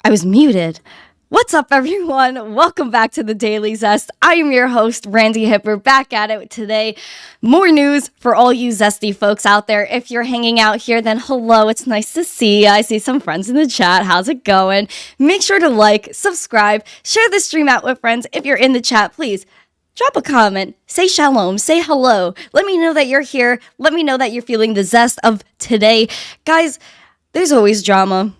I was muted. What's up, everyone? Welcome back to the Daily Zest. I am your host, Randi Hipper, back at it today. More news for all you zesty folks out there. If you're hanging out here, then hello, it's nice to see you. I see some friends in the chat. How's it going? Make sure to like, subscribe, share the stream out with friends. If you're in the chat, please drop a comment, say shalom, say hello. Let me know that you're here. Let me know that you're feeling the zest of today. Guys, there's always drama.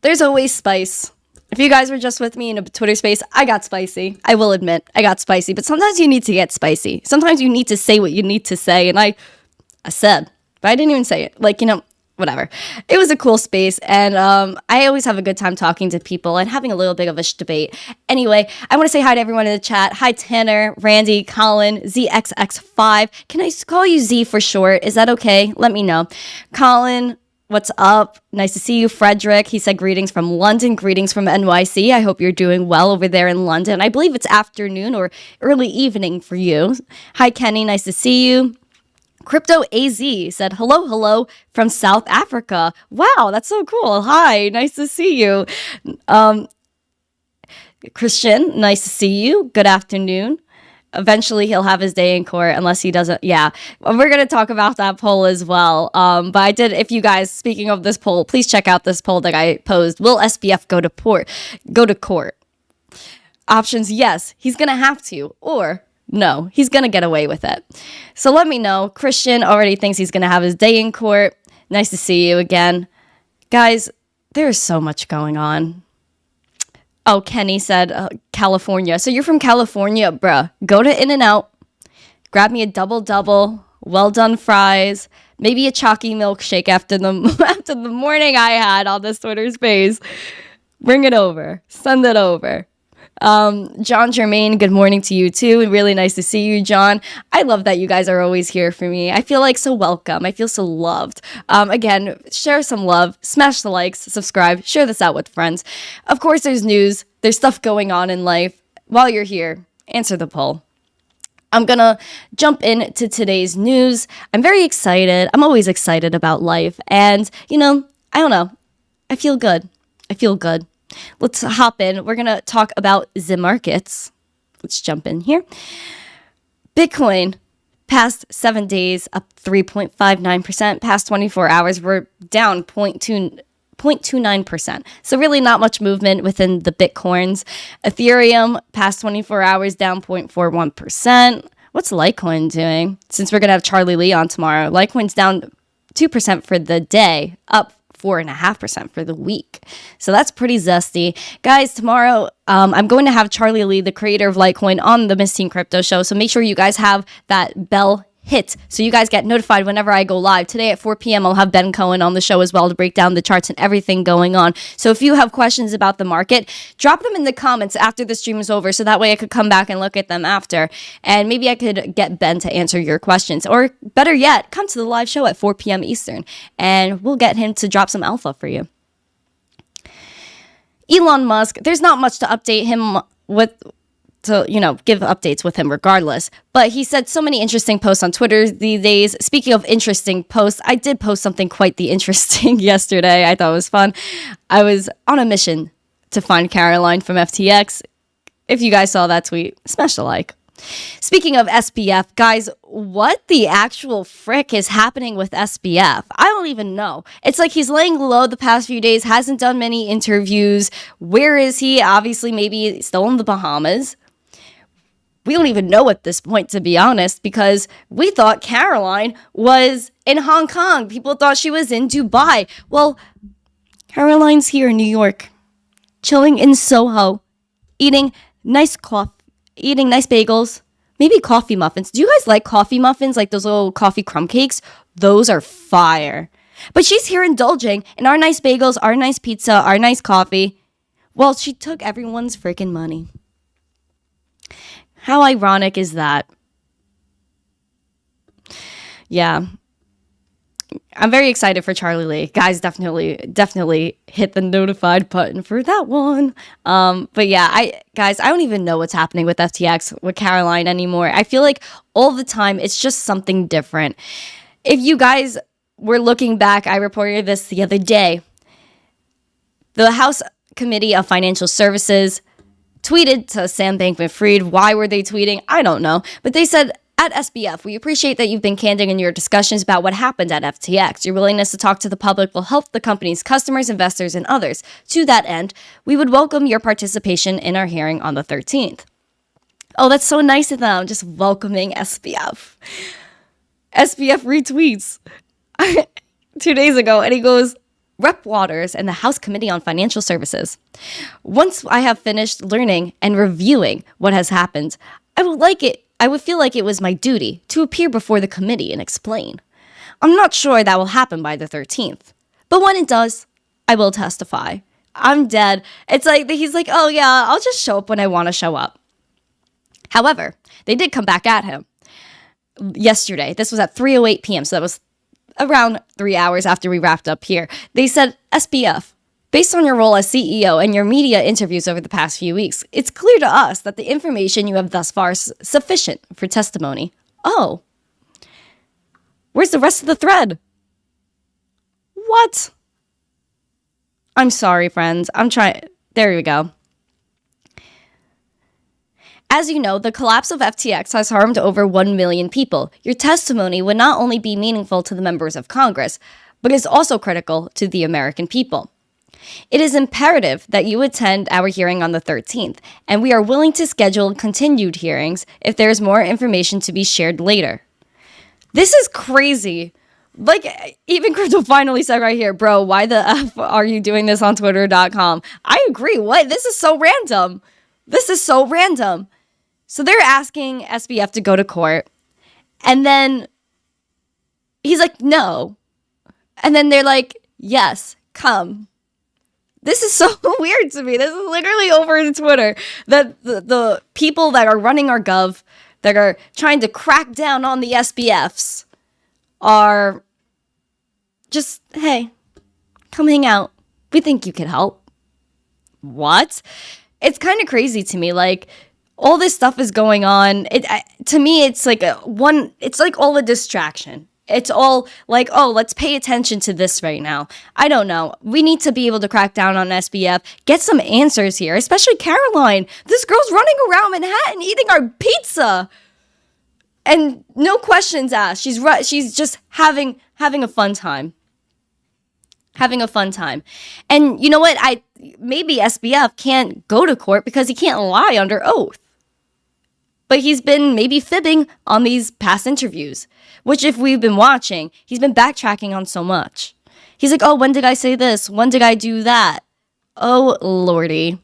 There's always spice. If you guys were just with me in a Twitter space, I got spicy. I will admit, I got spicy. But sometimes you need to get spicy. Sometimes you need to say what you need to say. And I said, but I didn't even say it. Whatever. It was a cool space. And I always have a good time talking to people and having a little bit of a debate. Anyway, I want to say hi to everyone in the chat. Hi, Tanner, Randy, Colin, ZXX5. Can I call you Z for short? Is that okay? Let me know. Colin, what's up? Nice to see you. Frederick, he said greetings from London, greetings from NYC. I hope you're doing well over there in London. I believe it's afternoon or early evening for you. Hi, Kenny, nice to see you. Crypto AZ said, hello from South Africa. Wow, that's so cool. Hi, nice to see you. Christian, nice to see you. Good afternoon. Eventually, he'll have his day in court unless he doesn't. Yeah, we're going to talk about that poll as well. But I did, if you guys, speaking of this poll, please check out this poll that I posed. Will SBF go to court? Options, yes, he's going to have to. Or no, he's going to get away with it. So let me know. Christian already thinks he's going to have his day in court. Nice to see you again. Guys, there's so much going on. Oh, Kenny said California. So you're from California, bruh. Go to In-N-Out. Grab me a double, well-done fries. Maybe a chalky milkshake after the morning I had on this Twitter space. Bring it over. Send it over. John Germain, good morning to you too. Really nice to see you, John. I love that you guys are always here for me. I feel like so welcome. I feel so loved. Again, share some love, smash the likes, subscribe, share this out with friends. Of course, there's news. There's stuff going on in life. While you're here, answer the poll. I'm gonna jump into today's news. I'm very excited. I'm always excited about life. And, I don't know. I feel good. Let's hop in. We're going to talk about the markets. Let's jump in here. Bitcoin, past 7 days, up 3.59%. Past 24 hours, we're down 0.29%. So really not much movement within the Bitcoins. Ethereum, past 24 hours, down 0.41%. What's Litecoin doing? Since we're going to have Charlie Lee on tomorrow, Litecoin's down 2% for the day, up 4.5% for the week. So that's pretty zesty. Guys, tomorrow I'm going to have Charlie Lee, the creator of Litecoin, on the Miss Teen Crypto Show. So make sure you guys have that bell hit so you guys get notified whenever I go live. Today at 4 p.m. I'll have Ben Cohen on the show as well to break down the charts and everything going on. So if you have questions about the market, drop them in the comments after the stream is over so that way I could come back and look at them after. And maybe I could get Ben to answer your questions. Or better yet, come to the live show at 4 p.m. Eastern and we'll get him to drop some alpha for you. Elon Musk, there's not much to update him with, to, give updates with him regardless. But he said so many interesting posts on Twitter these days. Speaking of interesting posts, I did post something quite the interesting yesterday. I thought it was fun. I was on a mission to find Caroline from FTX. If you guys saw that tweet, smash the like. Speaking of SBF, guys, what the actual frick is happening with SBF? I don't even know. It's like he's laying low the past few days, hasn't done many interviews. Where is he? Obviously, maybe still in the Bahamas. We don't even know at this point, to be honest, because we thought Caroline was in Hong Kong. People thought she was in Dubai. Well, Caroline's here in New York, chilling in Soho, eating nice bagels, maybe coffee muffins. Do you guys like coffee muffins, like those little coffee crumb cakes? Those are fire. But she's here indulging in our nice bagels, our nice pizza, our nice coffee. Well, she took everyone's freaking money. How ironic is that? Yeah. I'm very excited for Charlie Lee. Guys, definitely hit the notified button for that one. But yeah, I don't even know what's happening with FTX, with Caroline anymore. I feel like all the time it's just something different. If you guys were looking back, I reported this the other day. The House Committee of Financial Services tweeted to Sam Bankman Fried. Why were they tweeting? I don't know. But they said, at SBF, we appreciate that you've been candid in your discussions about what happened at FTX. Your willingness to talk to the public will help the company's customers, investors, and others. To that end, we would welcome your participation in our hearing on the 13th. Oh, that's so nice of them, just welcoming SBF. SBF retweets 2 days ago, and he goes, Rep. Waters and the House Committee on Financial Services. Once I have finished learning and reviewing what has happened, I would feel like it was my duty to appear before the committee and explain. I'm not sure that will happen by the 13th, but when it does, I will testify. I'm dead. It's like, he's like, oh yeah, I'll just show up when I want to show up. However, they did come back at him yesterday. This was at 3:08 p.m., so that was around 3 hours after we wrapped up here. They said, SBF, based on your role as CEO and your media interviews over the past few weeks, it's clear to us that the information you have thus far is sufficient for testimony. Oh. Where's the rest of the thread? What? I'm sorry, friends. I'm trying. There we go. As you know, the collapse of FTX has harmed over 1 million people. Your testimony would not only be meaningful to the members of Congress, but is also critical to the American people. It is imperative that you attend our hearing on the 13th, and we are willing to schedule continued hearings if there is more information to be shared later. This is crazy. Like, even Crypto finally said right here, bro, why the F are you doing this on Twitter.com? I agree. What? This is so random. This is so random. So they're asking SBF to go to court, and then he's like, no. And then they're like, yes, come. This is so weird to me. This is literally over in Twitter. That the people that are running our gov, that are trying to crack down on the SBFs, are just, hey, come hang out. We think you can help. What? It's kind of crazy to me. Like, all this stuff is going on. To me, it's like it's like all a distraction. It's all like, oh, let's pay attention to this right now. I don't know. We need to be able to crack down on SBF, get some answers here, especially Caroline. This girl's running around Manhattan eating our pizza. And no questions asked. She's just having a fun time. Having a fun time. And you know what? Maybe SBF can't go to court because he can't lie under oath. But he's been maybe fibbing on these past interviews, which if we've been watching, he's been backtracking on so much. He's like, oh, when did I say this? When did I do that? Oh, Lordy.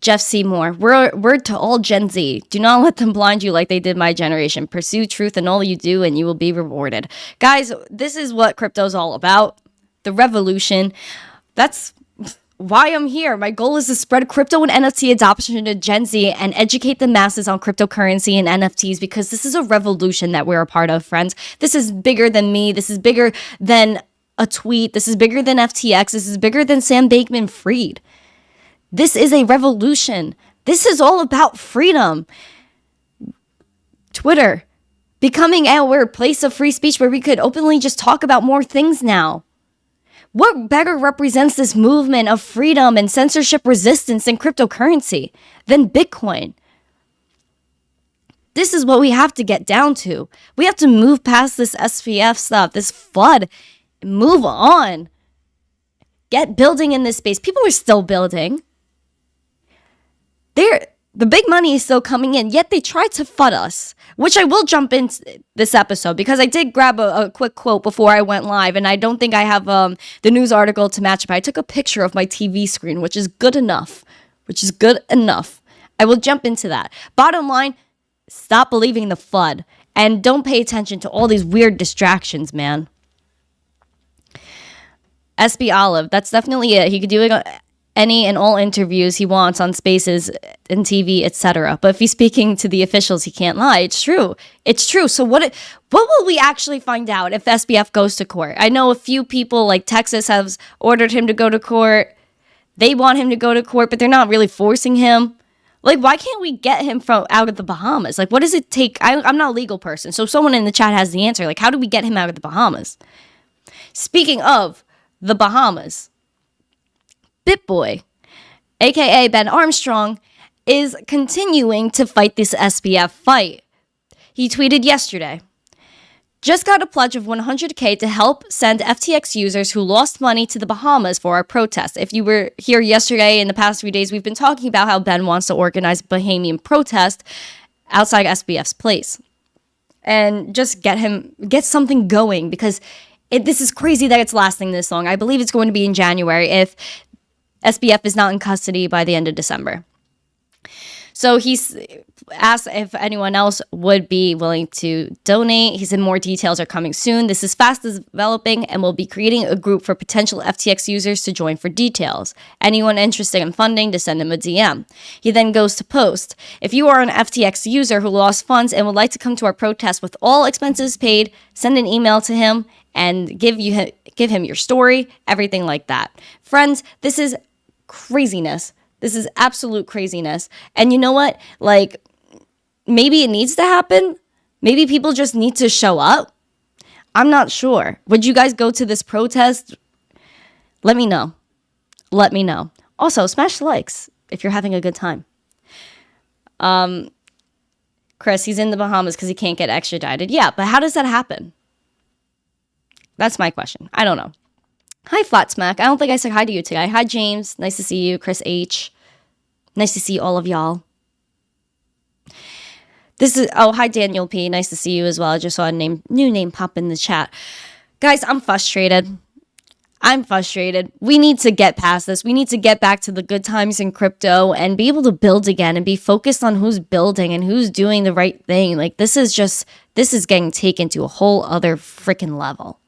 Jeff Seymour, word to all Gen Z. Do not let them blind you like they did my generation. Pursue truth in all you do and you will be rewarded. Guys, this is what crypto's all about. The revolution. That's why I'm here. My goal is to spread crypto and NFT adoption to Gen Z and educate the masses on cryptocurrency and NFTs because this is a revolution that we're a part of, friends. This is bigger than me. This is bigger than a tweet. This is bigger than FTX. This is bigger than Sam Bankman Fried. This is a revolution. This is all about freedom. Twitter becoming our place of free speech where we could openly just talk about more things now. What better represents this movement of freedom and censorship resistance in cryptocurrency than Bitcoin? This is what we have to get down to. We have to move past this SBF stuff, this FUD, move on. Get building in this space. People are still building. The big money is still coming in, yet they try to FUD us, which I will jump into this episode because I did grab a quick quote before I went live, and I don't think I have the news article to match it. I took a picture of my TV screen, which is good enough. I will jump into that. Bottom line, stop believing the FUD, and don't pay attention to all these weird distractions, man. SB Olive, that's definitely it. He could do it any and all interviews he wants on Spaces and TV, etc. But if he's speaking to the officials, he can't lie. It's true. So what will we actually find out if SBF goes to court? I know a few people like Texas has ordered him to go to court. They want him to go to court, but they're not really forcing him. Like, why can't we get him from out of the Bahamas? Like, what does it take? I'm not a legal person, so if someone in the chat has the answer. Like, how do we get him out of the Bahamas? Speaking of the Bahamas, BitBoy, aka Ben Armstrong, is continuing to fight this SBF fight. He tweeted yesterday, "Just got a pledge of $100K to help send FTX users who lost money to the Bahamas for our protest." If you were here yesterday, in the past few days, we've been talking about how Ben wants to organize a Bahamian protest outside SBF's place and just get something going, because this is crazy that it's lasting this long. I believe it's going to be in January if SBF is not in custody by the end of December. So he's asked if anyone else would be willing to donate. He said more details are coming soon. This is fast developing, and we'll be creating a group for potential FTX users to join for details. Anyone interested in funding, to send him a DM. He then goes to post, "If you are an FTX user who lost funds and would like to come to our protest with all expenses paid, send an email to him and give him your story," everything like that. Friends, this is craziness. This is absolute craziness. And you know what? Like, maybe it needs to happen. Maybe people just need to show up. I'm not sure. Would you guys go to this protest? Let me know. Let me know. Also, smash the likes if you're having a good time. Chris, he's in the Bahamas because he can't get extradited. Yeah, but how does that happen? That's my question. I don't know. Hi, Flat Smack. I don't think I said hi to you today. Hi, James. Nice to see you. Chris H. Nice to see all of y'all. Hi, Daniel P. Nice to see you as well. I just saw a new name pop in the chat. Guys, I'm frustrated. We need to get past this. We need to get back to the good times in crypto and be able to build again and be focused on who's building and who's doing the right thing. Like, this is getting taken to a whole other freaking level.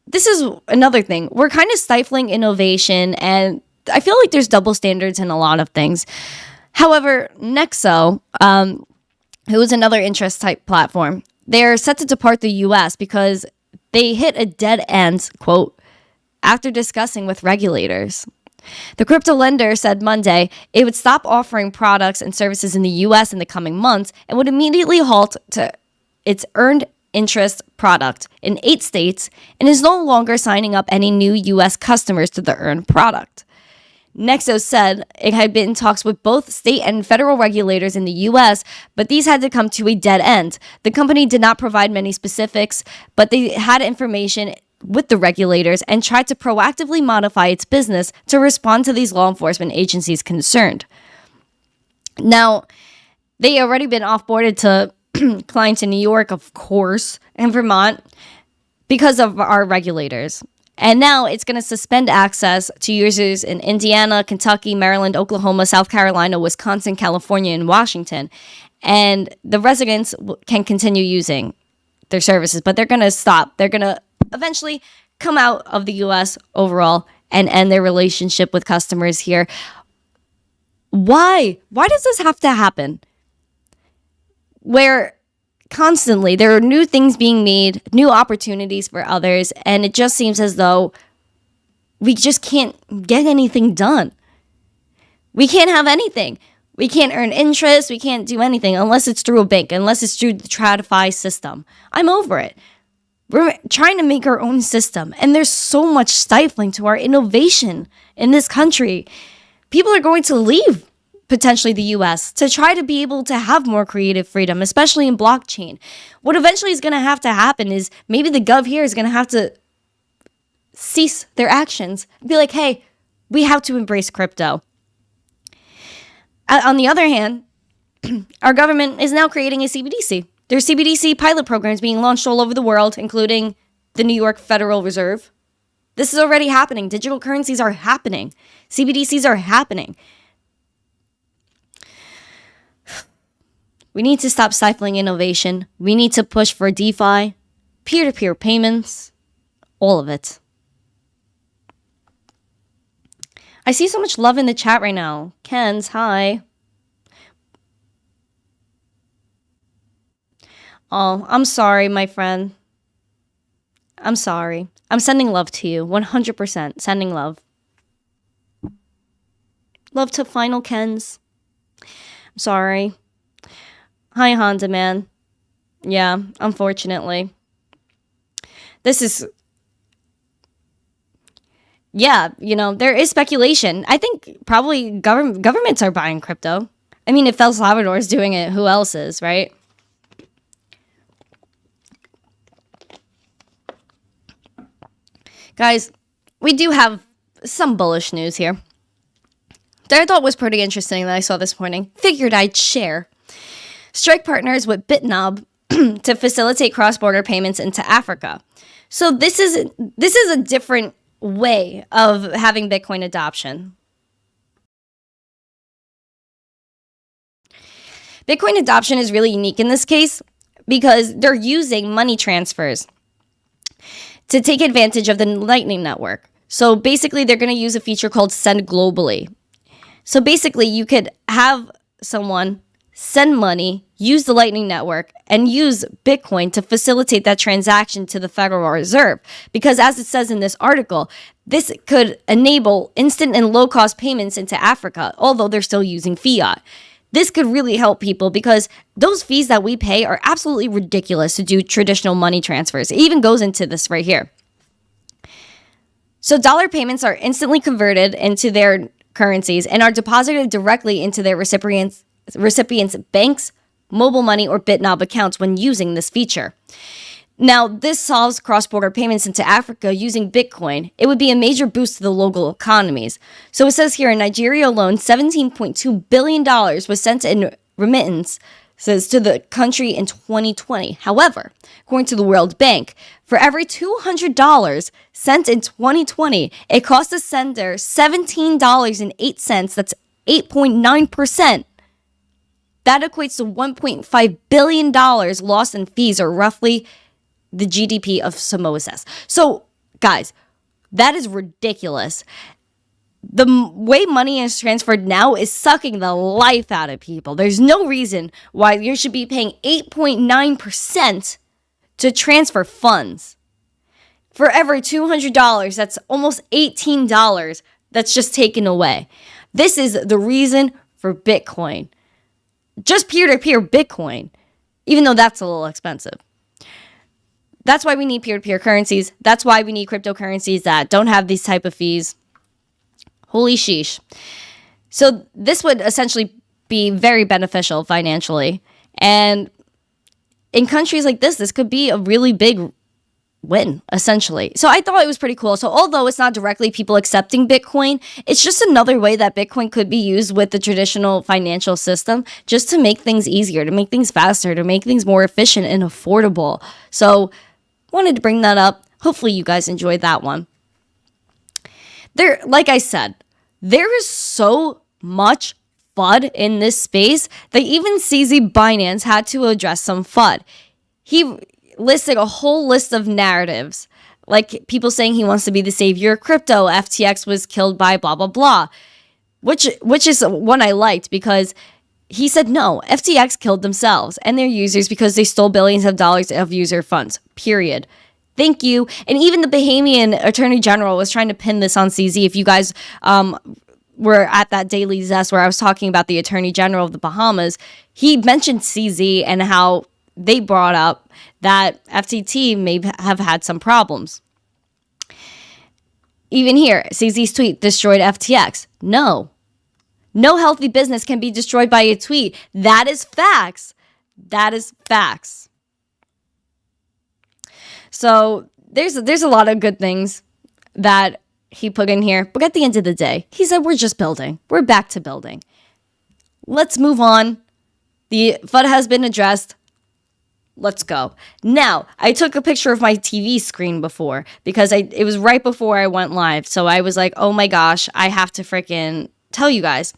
This is another thing. We're kind of stifling innovation, and I feel like there's double standards in a lot of things. However, Nexo, who is another interest type platform, they're set to depart the US because they hit a dead end, quote, after discussing with regulators. The crypto lender said Monday it would stop offering products and services in the US in the coming months and would immediately halt to its earned interest product in 8 states and is no longer signing up any new U.S. customers to the earned product. Nexo said it had been in talks with both state and federal regulators in the U.S., but these had to come to a dead end. The company did not provide many specifics, but they had information with the regulators and tried to proactively modify its business to respond to these law enforcement agencies concerned. Now, they already been offboarded to clients in New York, of course, and Vermont because of our regulators. And now it's going to suspend access to users in Indiana, Kentucky, Maryland, Oklahoma, South Carolina, Wisconsin, California, and Washington. And the residents can continue using their services, but they're going to stop. They're going to eventually come out of the U.S. overall and end their relationship with customers here. Why? Why does this have to happen? Where constantly there are new things being made, new opportunities for others, and it just seems as though we just can't get anything done. We can't have anything. We can't earn interest. We can't do anything unless it's through a bank, unless it's through the TradFi system. I'm over it. We're trying to make our own system, and there's so much stifling to our innovation in this country. People are going to leave potentially the US to try to be able to have more creative freedom, especially in blockchain. What eventually is going to have to happen is maybe the gov here is going to have to cease their actions and be like, hey, we have to embrace crypto. On the other hand, our government is now creating a CBDC. There's CBDC pilot programs being launched all over the world, including the New York Federal Reserve. This is already happening. Digital currencies are happening. CBDCs are happening. We need to stop stifling innovation. We need to push for DeFi, peer-to-peer payments, all of it. I see so much love in the chat right now. Ken's, hi. Oh, I'm sorry, my friend. I'm sorry. I'm sending love to you. 100% sending love. Love to Final Kens. I'm sorry. Hi, Honda Man. Yeah, unfortunately. This is, yeah, there is speculation. I think probably governments are buying crypto. I mean, if El Salvador is doing it, who else is, right? Guys, we do have some bullish news here that I thought was pretty interesting that I saw this morning. Figured I'd share. Strike partners with BitNob to facilitate cross-border payments into Africa. So this is a different way of having Bitcoin adoption. Bitcoin adoption is really unique in this case because they're using money transfers to take advantage of the Lightning Network. So basically, they're going to use a feature called Send Globally. So basically, you could have someone send money, use the Lightning Network, and use Bitcoin to facilitate that transaction to the Federal Reserve. Because as it says in this article, this could enable instant and low-cost payments into Africa, although they're still using fiat. This could really help people because those fees that we pay are absolutely ridiculous to do traditional money transfers. It even goes into this right here. So dollar payments are instantly converted into their currencies and are deposited directly into their recipients' banks, mobile money, or BitNob accounts when using this feature. Now, this solves cross-border payments into Africa using Bitcoin. It would be a major boost to the local economies. So it says here in Nigeria alone, $17.2 billion was sent in remittance to the country in 2020. However, according to the World Bank, for every $200 sent in 2020, it cost the sender $17.08. That's 8.9%. That equates to $1.5 billion lost in fees, or roughly the GDP of Samoa says. So, guys, that is ridiculous. The way money is transferred now is sucking the life out of people. There's no reason why you should be paying 8.9% to transfer funds. For every $200, that's almost $18 that's just taken away. This is the reason for Bitcoin. Just peer-to-peer Bitcoin, even though that's a little expensive. That's why we need peer-to-peer currencies. That's why we need cryptocurrencies that don't have these type of fees. Holy sheesh. So this would essentially be very beneficial financially. And in countries like this could be a really big win, essentially. So I thought it was pretty cool. So although it's not directly people accepting Bitcoin, it's just another way that Bitcoin could be used with the traditional financial system just to make things easier, to make things faster, to make things more efficient and affordable. So wanted to bring that up. Hopefully you guys enjoyed that one. Like I said, there is so much FUD in this space that even CZ Binance had to address some FUD. He listed a whole list of narratives, like people saying he wants to be the savior of crypto, FTX was killed by blah, blah, blah, which is one I liked because he said, no, FTX killed themselves and their users because they stole billions of dollars of user funds, period. Thank you. And even the Bahamian Attorney General was trying to pin this on CZ. If you guys were at that Daily Zest where I was talking about the Attorney General of the Bahamas, he mentioned CZ and how they brought up that FTT may have had some problems. Even here, CZ's tweet destroyed FTX. No healthy business can be destroyed by a tweet. That is facts. That is facts. So there's a lot of good things that he put in here. But at the end of the day, he said, we're just building. We're back to building. Let's move on. The FUD has been addressed. Let's go. Now, I took a picture of my TV screen before because it was right before I went live. So I was like, oh my gosh, I have to freaking tell you guys.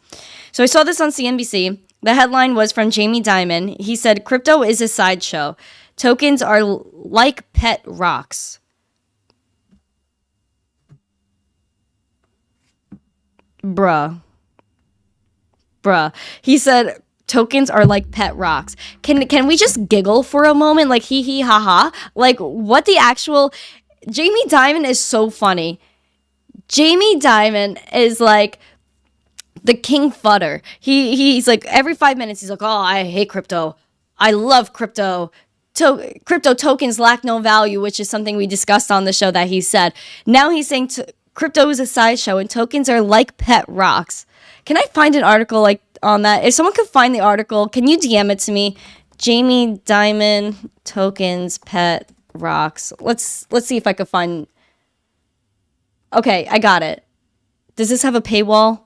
So I saw this on CNBC. The headline was from Jamie Dimon. He said, crypto is a sideshow. Tokens are like pet rocks. Bruh. He said, tokens are like pet rocks. Can we just giggle for a moment? Like, hee hee ha ha? Like, what the actual... Jamie Dimon is so funny. Jamie Dimon is like the king fudder. He's like, every 5 minutes, he's like, oh, I hate crypto. I love crypto. crypto tokens lack no value, which is something we discussed on the show that he said. Now he's saying crypto is a sideshow and tokens are like pet rocks. Can I find an article like on that? If someone could find the article, can you DM it to me? Jamie Dimon tokens pet rocks. Let's see if I could find. Okay, I got it. Does this have a paywall?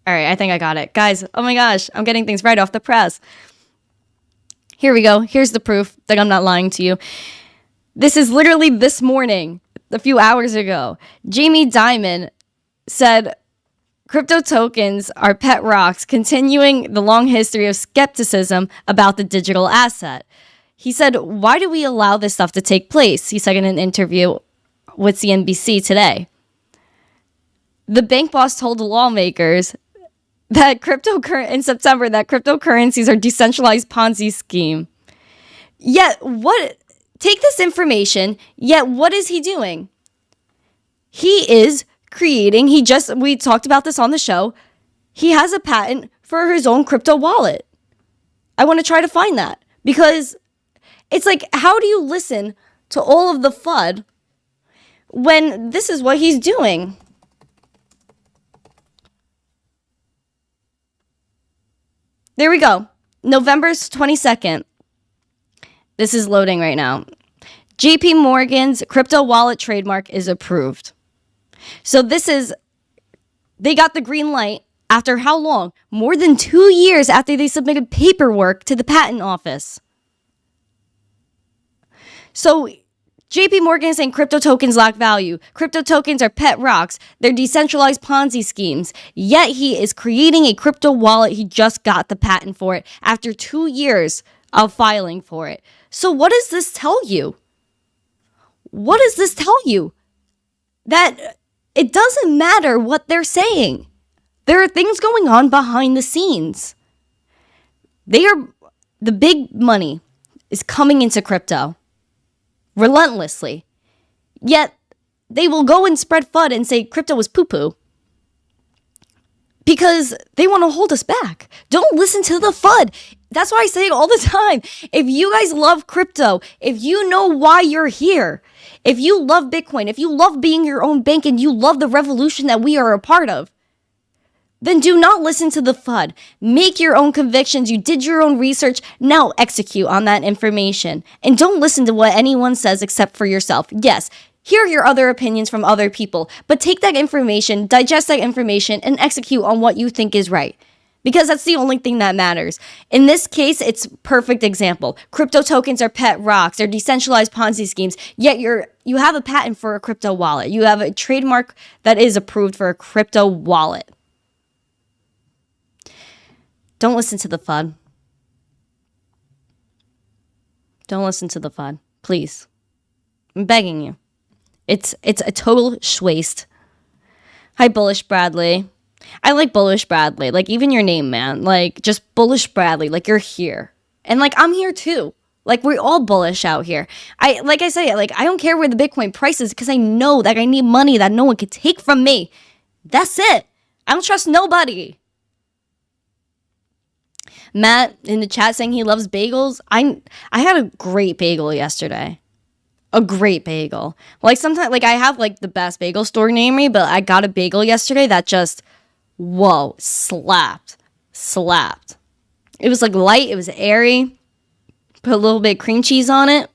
All right, I think I got it. Guys, oh my gosh, I'm getting things right off the press. Here we go. Here's the proof that I'm not lying to you. This is literally this morning, a few hours ago. Jamie Dimon said crypto tokens are pet rocks, continuing the long history of skepticism about the digital asset. He said, why do we allow this stuff to take place? He said in an interview with CNBC today. The bank boss told lawmakers that in September that cryptocurrencies are decentralized Ponzi scheme. Take this information, yet what is he doing? He is creating, we talked about this on the show, he has a patent for his own crypto wallet. I want to try to find that because it's like, how do you listen to all of the FUD when this is what he's doing? There we go. November 22nd. This is loading right now. JP Morgan's crypto wallet trademark is approved. So they got the green light after how long? More than 2 years after they submitted paperwork to the patent office. So JP Morgan is saying crypto tokens lack value. Crypto tokens are pet rocks. They're decentralized Ponzi schemes. Yet he is creating a crypto wallet. He just got the patent for it after 2 years of filing for it. So what does this tell you? What does this tell you? That it doesn't matter what they're saying. There are things going on behind the scenes. The big money is coming into crypto relentlessly. Yet they will go and spread FUD and say crypto is poo-poo because they want to hold us back. Don't listen to the FUD. That's why I say it all the time. If you guys love crypto, if you know why you're here, if you love Bitcoin, if you love being your own bank and you love the revolution that we are a part of, then do not listen to the FUD. Make your own convictions. You did your own research. Now execute on that information. And don't listen to what anyone says except for yourself. Yes, hear your other opinions from other people, but take that information, digest that information, and execute on what you think is right. Because that's the only thing that matters. In this case, it's perfect example. Crypto tokens are pet rocks. They're decentralized Ponzi schemes. Yet you have a patent for a crypto wallet. You have a trademark that is approved for a crypto wallet. Don't listen to the FUD. Don't listen to the FUD. Please. I'm begging you. It's a total waste. Hi, Bullish Bradley. I like Bullish Bradley. Like, even your name, man. Like, just Bullish Bradley. Like, you're here. And, like, I'm here, too. Like, we're all bullish out here. I don't care where the Bitcoin price is because I know that I need money that no one can take from me. That's it. I don't trust nobody. Matt in the chat saying he loves bagels. I had a great bagel yesterday. A great bagel. Like sometimes, like I have like the best bagel store near me, but I got a bagel yesterday that just, whoa, slapped. It was like light. It was airy. Put a little bit of cream cheese on it.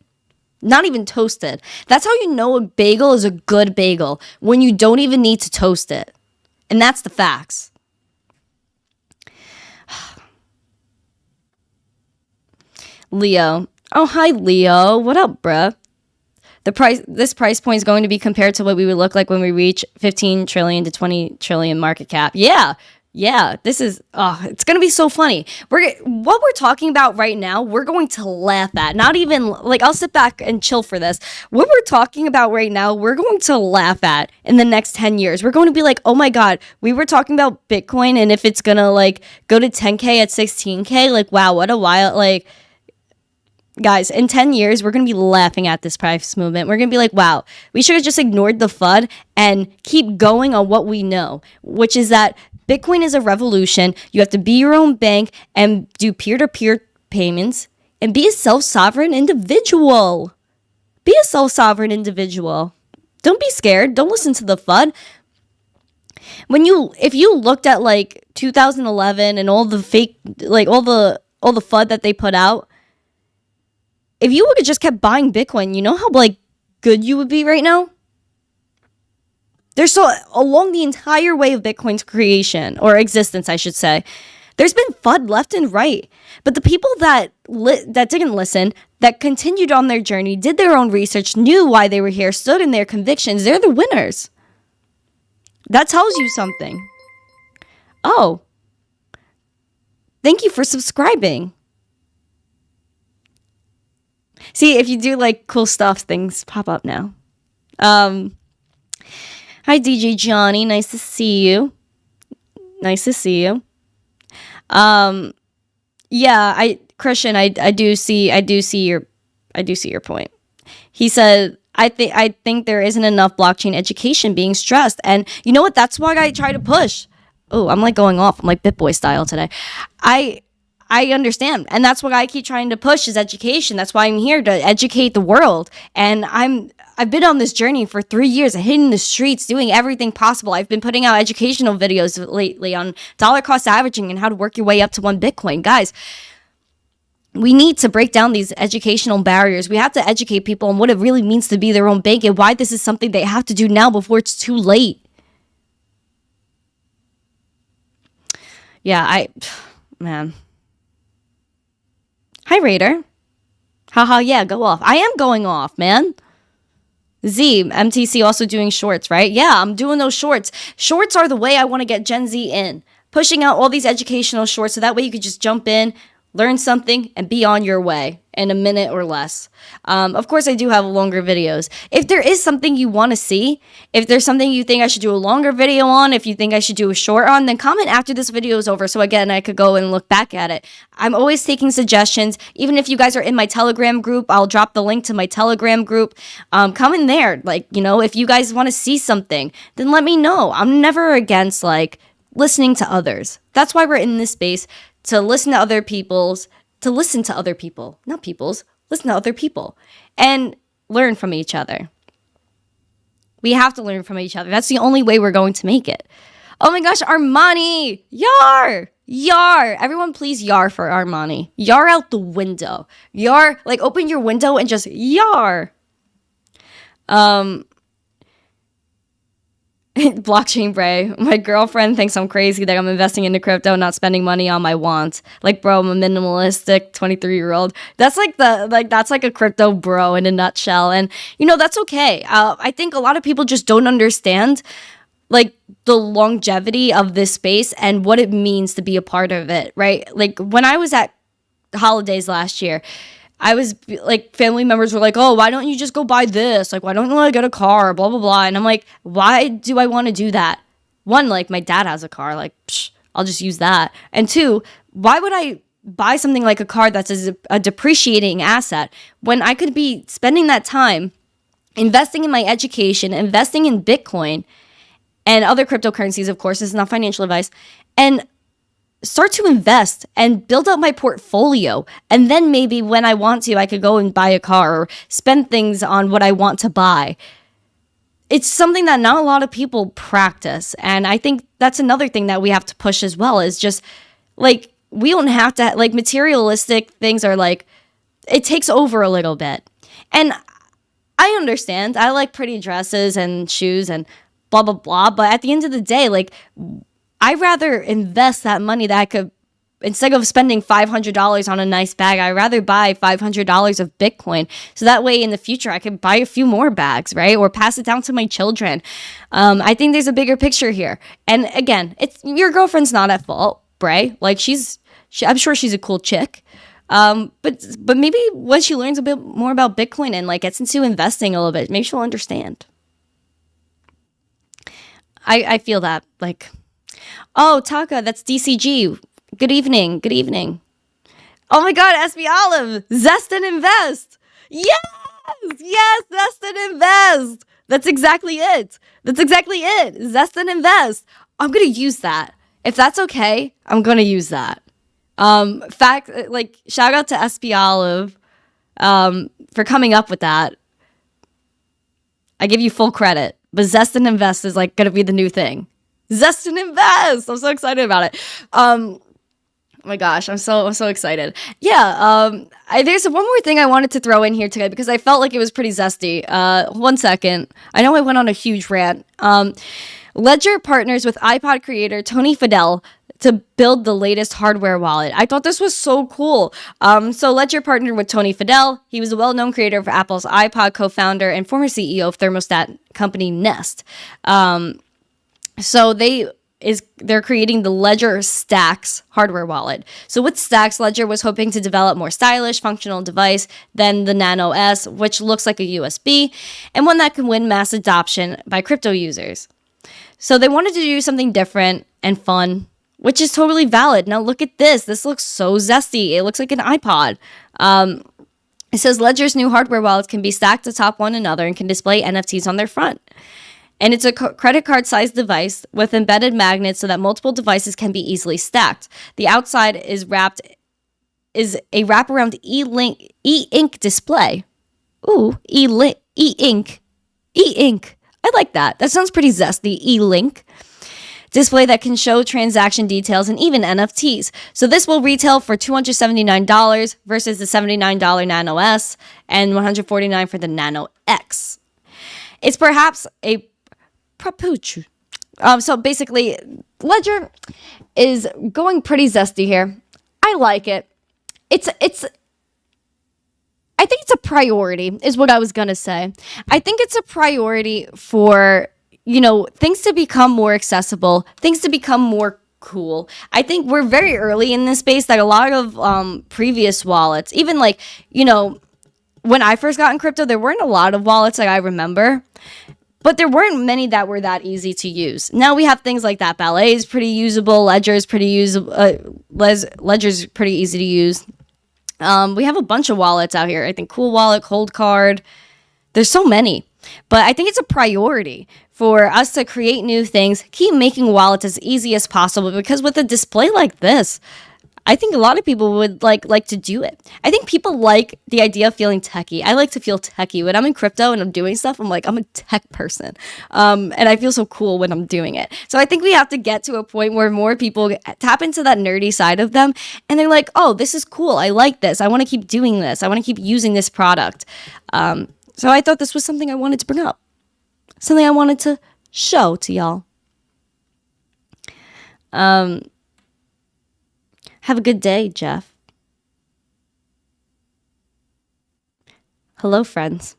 Not even toasted. That's how you know a bagel is a good bagel. When you don't even need to toast it. And that's the facts. Leo. Oh, hi, Leo. What up, bruh? This price point is going to be compared to what we would look like when we reach 15 trillion to 20 trillion market cap. Yeah. This is, it's going to be so funny. What we're talking about right now, we're going to laugh at. Not even, like, I'll sit back and chill for this. What we're talking about right now, we're going to laugh at in the next 10 years. We're going to be like, oh my God, we were talking about Bitcoin and if it's going to, like, go to 10K at 16K, like, wow, what a wild, like, guys, in 10 years, we're going to be laughing at this price movement. We're going to be like, wow, we should have just ignored the FUD and keep going on what we know, which is that Bitcoin is a revolution. You have to be your own bank and do peer-to-peer payments, and be a self-sovereign individual. Be a self-sovereign individual. Don't be scared. Don't listen to the FUD. If you looked at like 2011 and all the fake, like all the FUD that they put out, if you would have just kept buying Bitcoin, you know how like good you would be right now? There's so along the entire way of Bitcoin's creation or existence, I should say, there's been FUD left and right. But the people that didn't listen, that continued on their journey, did their own research, knew why they were here, stood in their convictions, they're the winners. That tells you something. Oh, thank you for subscribing. See, if you do like cool stuff, things pop up now. Hi, DJ Johnny. Nice to see you. Yeah, Christian, I do see your point. He said, I think there isn't enough blockchain education being stressed. And you know what? That's why I try to push. Oh, I'm like going off. I'm like BitBoy style today. I understand. And that's what I keep trying to push is education. That's why I'm here to educate the world. And I've been on this journey for 3 years, hitting the streets, doing everything possible. I've been putting out educational videos lately on dollar cost averaging and how to work your way up to 1 Bitcoin. Guys, we need to break down these educational barriers. We have to educate people on what it really means to be their own bank and why this is something they have to do now before it's too late. Yeah, man. Hi, Raider. Haha, yeah, go off. I am going off, man. Z, MTC also doing shorts, right? Yeah, I'm doing those shorts. Shorts are the way I want to get Gen Z in. Pushing out all these educational shorts so that way you could just jump in, learn something, and be on your way in a minute or less. Of course, I do have longer videos. If there is something you want to see, if there's something you think I should do a longer video on, if you think I should do a short on, then comment after this video is over so again, I could go and look back at it. I'm always taking suggestions. Even if you guys are in my Telegram group, I'll drop the link to my Telegram group. Come in there. Like, you know, if you guys want to see something, then let me know. I'm never against, like, listening to others. That's why we're in this space, to listen to other people's, listen to other people and learn from each other. We have to learn from each other. That's the only way we're going to make it. Oh my gosh, Armani, yar, everyone please yar for Armani. Yar out the window. Yar, like open your window and just yar. Blockchain Bray. My girlfriend thinks I'm crazy that I'm investing into crypto, not spending money on my wants. Like, bro, I'm a minimalistic 23-year-old. That's like a crypto bro in a nutshell. And you know, that's okay. I think a lot of people just don't understand like the longevity of this space and what it means to be a part of it, right? Like when I was at holidays last year, I was like, family members were like, oh, why don't you just go buy this? Like, why don't you want to get a car? Blah, blah, blah. And I'm like, why do I want to do that? One, like my dad has a car. Like, I'll just use that. And two, why would I buy something like a car that's a depreciating asset when I could be spending that time investing in my education, investing in Bitcoin and other cryptocurrencies, of course, this is not financial advice, and start to invest and build up my portfolio. And then maybe when I want to, I could go and buy a car or spend things on what I want to buy. It's something that not a lot of people practice. And I think that's another thing that we have to push as well, is just like, we don't have to, like, materialistic things are like, it takes over a little bit. And I understand. I like pretty dresses and shoes and blah, blah, blah. But at the end of the day, like, I'd rather invest that money that I could, instead of spending $500 on a nice bag, I'd rather buy $500 of Bitcoin. So that way in the future, I could buy a few more bags, right? Or pass it down to my children. I think there's a bigger picture here. And again, it's your girlfriend's not at fault, Bray. Like I'm sure she's a cool chick. But maybe when she learns a bit more about Bitcoin and like gets into investing a little bit, maybe she'll understand. I feel that, like, oh, Taka, that's DCG. Good evening. Good evening. Oh my God, SB Olive. Zest and invest. Yes. Yes, Zest and invest. That's exactly it. Zest and invest. I'm going to use that. If that's okay, I'm going to use that. Shout out to SB Olive for coming up with that. I give you full credit, but Zest and Invest is like going to be the new thing. Zest and Invest. I'm so excited about it. Oh my gosh, I'm so excited. Yeah, there's one more thing I wanted to throw in here today because I felt like it was pretty zesty. 1 second. I know I went on a huge rant. Ledger partners with iPod creator Tony Fadell to build the latest hardware wallet. I thought this was so cool. So Ledger partnered with Tony Fadell. He was a well-known creator of Apple's iPod, co-founder, and former CEO of thermostat company Nest. So they're creating the Ledger Stacks hardware wallet. So with Stacks, Ledger was hoping to develop more stylish, functional device than the Nano S, which looks like a USB, and one that can win mass adoption by crypto users. So they wanted to do something different and fun, which is totally valid. Now look at this. This looks so zesty. It looks like an iPod. It says Ledger's new hardware wallets can be stacked atop one another and can display NFTs on their front. And it's a credit card-sized device with embedded magnets so that multiple devices can be easily stacked. The outside is a wraparound e-ink display. Ooh, e-ink. E-ink. I like that. That sounds pretty zesty. E-link display that can show transaction details and even NFTs. So this will retail for $279 versus the $79 Nano S and $149 for the Nano X. It's perhaps a propuch. So basically, Ledger is going pretty zesty here. I like it. I think it's a priority, is what I was going to say. I think it's a priority for, things to become more accessible, things to become more cool. I think we're very early in this space that a lot of previous wallets, even when I first got in crypto, there weren't a lot of wallets that I remember, but there weren't many that were that easy to use. Now we have things like that. Ballet is pretty usable. Ledger is pretty usable. Ledger's pretty easy to use. We have a bunch of wallets out here. I think Cool Wallet, Cold Card. There's so many. But I think it's a priority for us to create new things, keep making wallets as easy as possible, because with a display like this, I think a lot of people would like to do it. I think people like the idea of feeling techie. I like to feel techie. When I'm in crypto and I'm doing stuff, I'm like, I'm a tech person. And I feel so cool when I'm doing it. So I think we have to get to a point where more people tap into that nerdy side of them. And they're like, oh, this is cool. I like this. I want to keep doing this. I want to keep using this product. So I thought this was something I wanted to bring up. Something I wanted to show to y'all. Have a good day, Jeff. Hello, friends.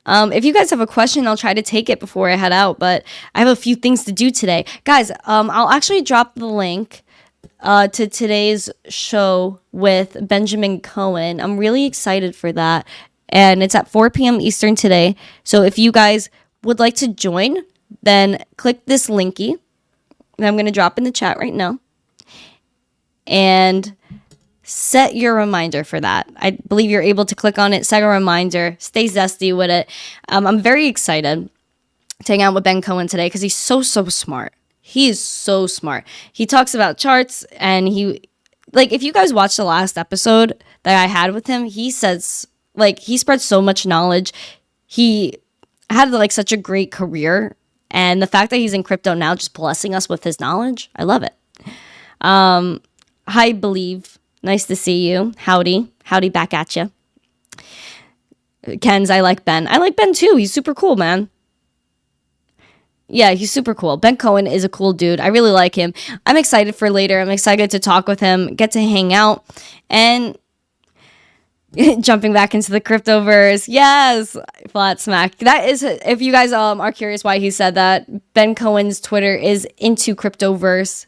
If you guys have a question, I'll try to take it before I head out, but I have a few things to do today. Guys, I'll actually drop the link to today's show with Benjamin Cohen. I'm really excited for that, and it's at 4 p.m. Eastern today. So if you guys would like to join, then click this linky that I'm going to drop in the chat right now. And set your reminder for that. I believe you're able to click on it, set a reminder, stay zesty with it. I'm very excited to hang out with Ben Cohen today because he's so smart. He is so smart. He talks about charts, and if you guys watched the last episode that I had with him, he says, he spreads so much knowledge. He had such a great career, and the fact that he's in crypto now, just blessing us with his knowledge, I love it. Hi, Believe. Nice to see you. Howdy back at you. Ken's, I like Ben. I like Ben too. He's super cool, man. Yeah, he's super cool. Ben Cohen is a cool dude. I really like him. I'm excited for later. I'm excited to talk with him, get to hang out, and jumping back into the cryptoverse. Yes, flat smack. That is, if you guys are curious why he said that, Ben Cohen's Twitter is into the cryptoverse.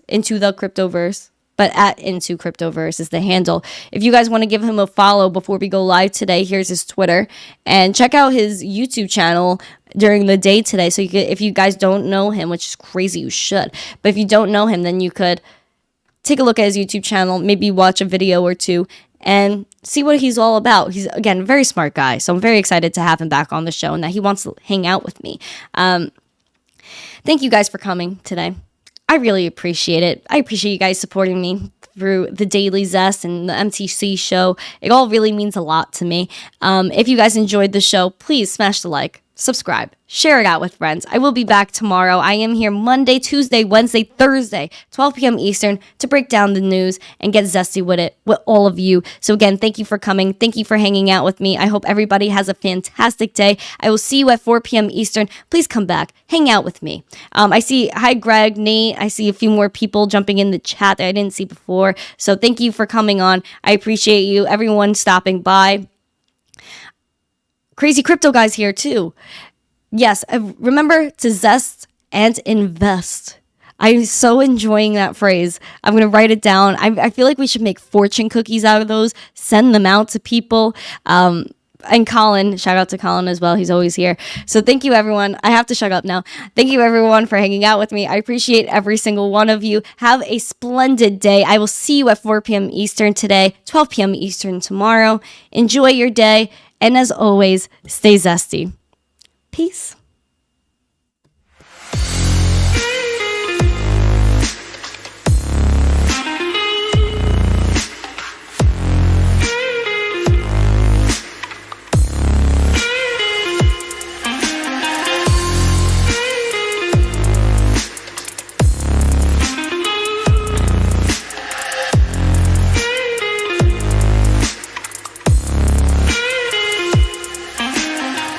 But at Into Cryptoverse is the handle. If you guys want to give him a follow before we go live today, here's his Twitter. And check out his YouTube channel during the day today. So if you guys don't know him, which is crazy, you should. But if you don't know him, then you could take a look at his YouTube channel, maybe watch a video or two, and see what he's all about. He's, again, a very smart guy. So I'm very excited to have him back on the show and that he wants to hang out with me. Thank you guys for coming today. I really appreciate it. I appreciate you guys supporting me. through the Daily Zest and the MTC show. It all really means a lot to me. If you guys enjoyed the show, please smash the like, subscribe, share it out with friends. I will be back tomorrow. I am here Monday, Tuesday, Wednesday, Thursday, 12 p.m. Eastern to break down the news and get zesty with it with all of you. So again, thank you for coming. Thank you for hanging out with me. I hope everybody has a fantastic day. I will see you at 4 p.m. Eastern. Please come back. Hang out with me. I see, hi Greg, Nate. I see a few more people jumping in the chat that I didn't see before. So thank you for coming on. I appreciate you. Everyone stopping by. Crazy Crypto Guys here too. Yes, remember to zest and invest. I'm so enjoying that phrase. I'm going to write it down. I feel like we should make fortune cookies out of those, send them out to people. And Colin, shout out to Colin as well. He's always here. So thank you, everyone. I have to shut up now. Thank you, everyone, for hanging out with me. I appreciate every single one of you. Have a splendid day. I will see you at 4 p.m. Eastern today, 12 p.m. Eastern tomorrow. Enjoy your day. And as always, stay zesty. Peace.